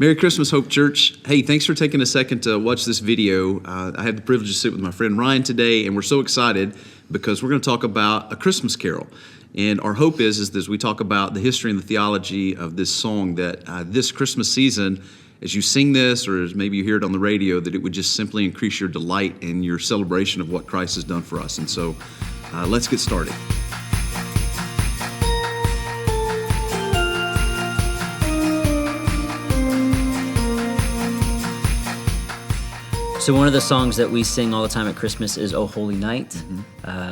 Merry Christmas, Hope Church. Hey, thanks for taking a second to watch this video. I had the privilege to sit with my friend Ryan today, and we're so excited because we're going to talk about A Christmas Carol. And our hope is that as we talk about the history and the theology of this song, that this Christmas season, as you sing this, or as maybe you hear it on the radio, that it would just simply increase your delight and your celebration of what Christ has done for us. And so let's get started. So one of the songs that we sing all the time at Christmas is "O Holy Night,"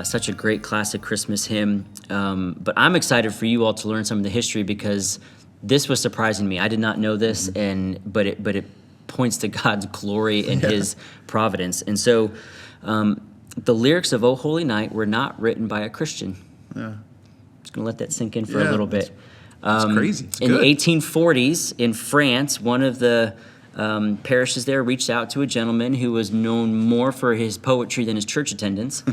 such a great classic Christmas hymn. But I'm excited for you all to learn some of the history because this was surprising me. I did not know this, but it points to God's glory and His providence. And so the lyrics of "O Holy Night" were not written by a Christian. Yeah, just gonna let that sink in for a little bit. It's crazy. It's in good. the 1840s in France, one of the parishes there reached out to a gentleman who was known more for his poetry than his church attendance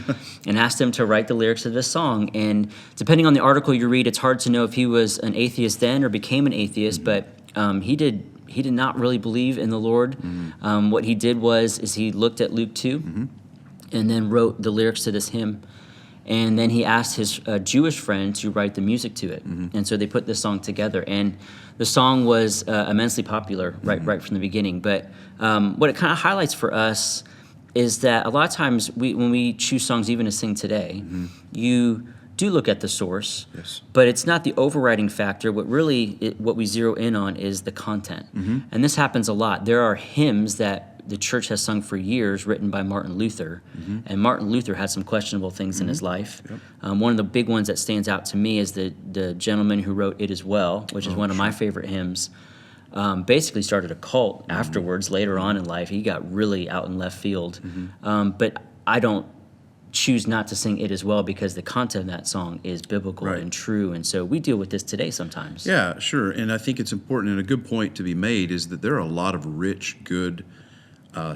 and asked him to write the lyrics of this song. And depending on the article you read, it's hard to know if he was an atheist then or became an atheist, but he did not really believe in the Lord. What he did is he looked at Luke 2 and then wrote the lyrics to this hymn. And then he asked his Jewish friend to write the music to it. And so they put this song together. And the song was immensely popular right from the beginning. But what it kind of highlights for us is that a lot of times when we choose songs even to sing today, you do look at the source, but it's not the overriding factor. What we zero in on is the content. And this happens a lot. There are hymns that the church has sung for years, written by Martin Luther. And Martin Luther had some questionable things in his life. One of the big ones that stands out to me is the gentleman who wrote "It Is Well," which is one of my favorite hymns. Basically started a cult afterwards, later on in life. He got really out in left field. But I don't choose not to sing "It Is Well" because the content of that song is biblical and true. And so we deal with this today sometimes. Yeah, sure. And I think it's important, and a good point to be made is that there are a lot of rich, good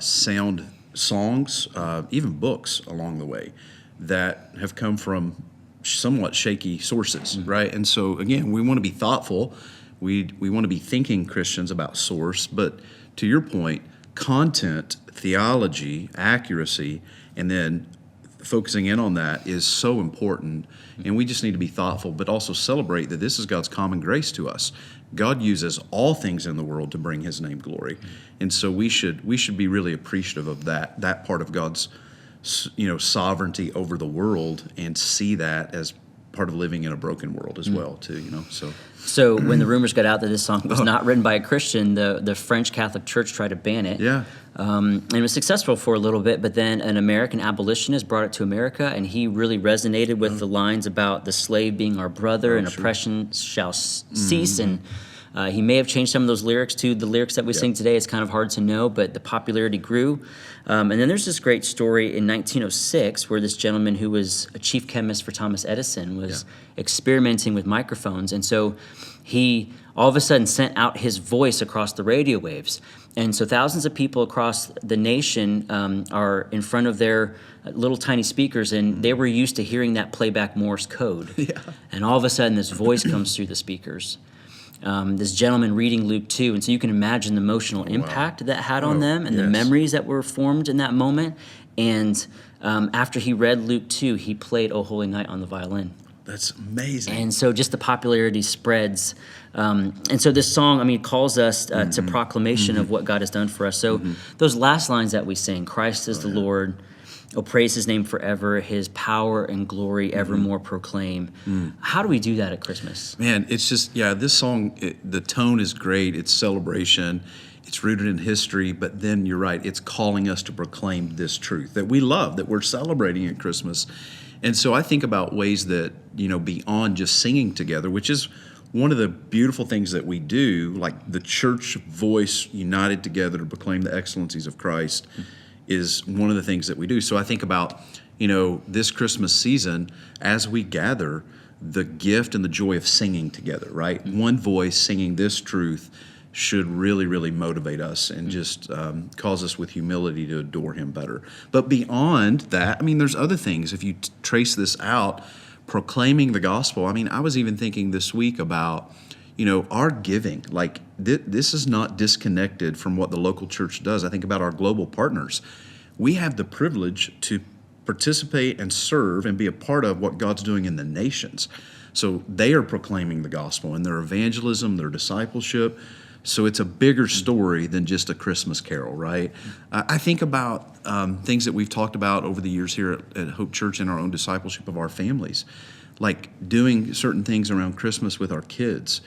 sound songs, even books along the way that have come from somewhat shaky sources, right? And so again, we want to be thoughtful. We want to be thinking Christians about source, but to your point, content, theology, accuracy, and then focusing in on that is so important. And we just need to be thoughtful, but also celebrate that this is God's common grace to us. God uses all things in the world to bring His name glory. And so we should be really appreciative of that part of God's sovereignty over the world and see that as part of living in a broken world as well too, So when the rumors got out that this song was not written by a Christian, the French Catholic Church tried to ban it. And it was successful for a little bit, but then an American abolitionist brought it to America, and he really resonated with the lines about the slave being our brother and oppression shall cease. And he may have changed some of those lyrics to the lyrics that we sing today. It's kind of hard to know, but the popularity grew. And then there's this great story in 1906 where this gentleman who was a chief chemist for Thomas Edison was experimenting with microphones. And so he all of a sudden sent out his voice across the radio waves. And so thousands of people across the nation are in front of their little tiny speakers, and they were used to hearing that playback Morse code. And all of a sudden this voice comes through the speakers. This gentleman reading Luke 2, and so you can imagine the emotional impact that had on them and the memories that were formed in that moment. And after he read Luke 2, he played "O Holy Night" on the violin. That's amazing. And so just the popularity spreads. And so this song, calls us to proclamation of what God has done for us. So those last lines that we sing, Christ is the Lord, oh, praise His name forever, His power and glory evermore proclaim. How do we do that at Christmas? Man, it's just, this song, the tone is great. It's celebration. It's rooted in history, but then you're right. It's calling us to proclaim this truth that we love, that we're celebrating at Christmas. And so I think about ways that, beyond just singing together, which is one of the beautiful things that we do, like the church voice united together to proclaim the excellencies of Christ is one of the things that we do. So I think about, this Christmas season, as we gather, the gift and the joy of singing together, right? One voice singing this truth should really, really motivate us and just cause us with humility to adore Him better. But beyond that, there's other things. If you trace this out, proclaiming the gospel. I was even thinking this week about, our giving, like this is not disconnected from what the local church does. I think about our global partners. We have the privilege to participate and serve and be a part of what God's doing in the nations. So they are proclaiming the gospel in their evangelism, their discipleship. So it's a bigger story than just a Christmas carol, right? I think about things that we've talked about over the years here at Hope Church in our own discipleship of our families, like doing certain things around Christmas with our kids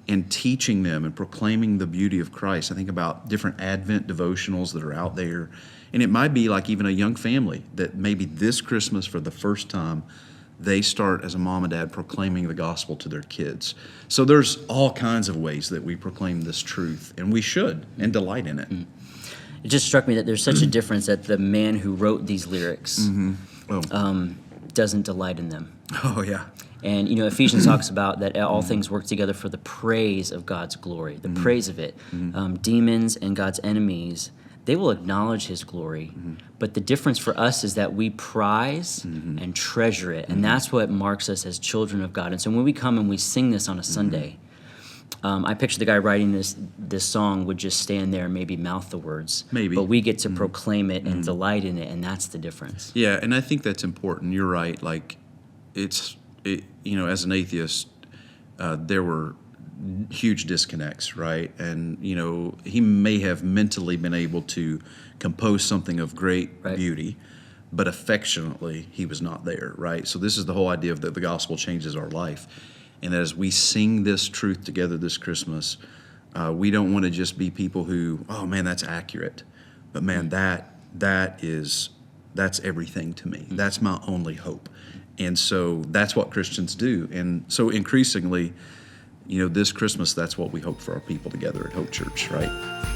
and teaching them and proclaiming the beauty of Christ. I think about different Advent devotionals that are out there. And it might be like even a young family that maybe this Christmas for the first time, they start as a mom and dad proclaiming the gospel to their kids. So there's all kinds of ways that we proclaim this truth, and we should, and delight in it. It just struck me that there's such a difference that the man who wrote these lyrics doesn't delight in them. Oh, yeah. And, Ephesians talks about that all things work together for the praise of God's glory, the praise of it. Demons and God's enemies, they will acknowledge his glory. But the difference for us is that we prize and treasure it. And that's what marks us as children of God. And so when we come and we sing this on a Sunday, I picture the guy writing this song would just stand there and maybe mouth the words. Maybe. But we get to proclaim it and delight in it, and that's the difference. Yeah, and I think that's important. You're right. Like, as an atheist, there were huge disconnects, right? And, he may have mentally been able to compose something of great beauty, but affectionately, he was not there, right? So this is the whole idea of that the gospel changes our life. And as we sing this truth together this Christmas, we don't want to just be people who, oh man, that's accurate. But man, that's everything to me. That's my only hope. And so that's what Christians do. And so increasingly, this Christmas, that's what we hope for our people together at Hope Church, right?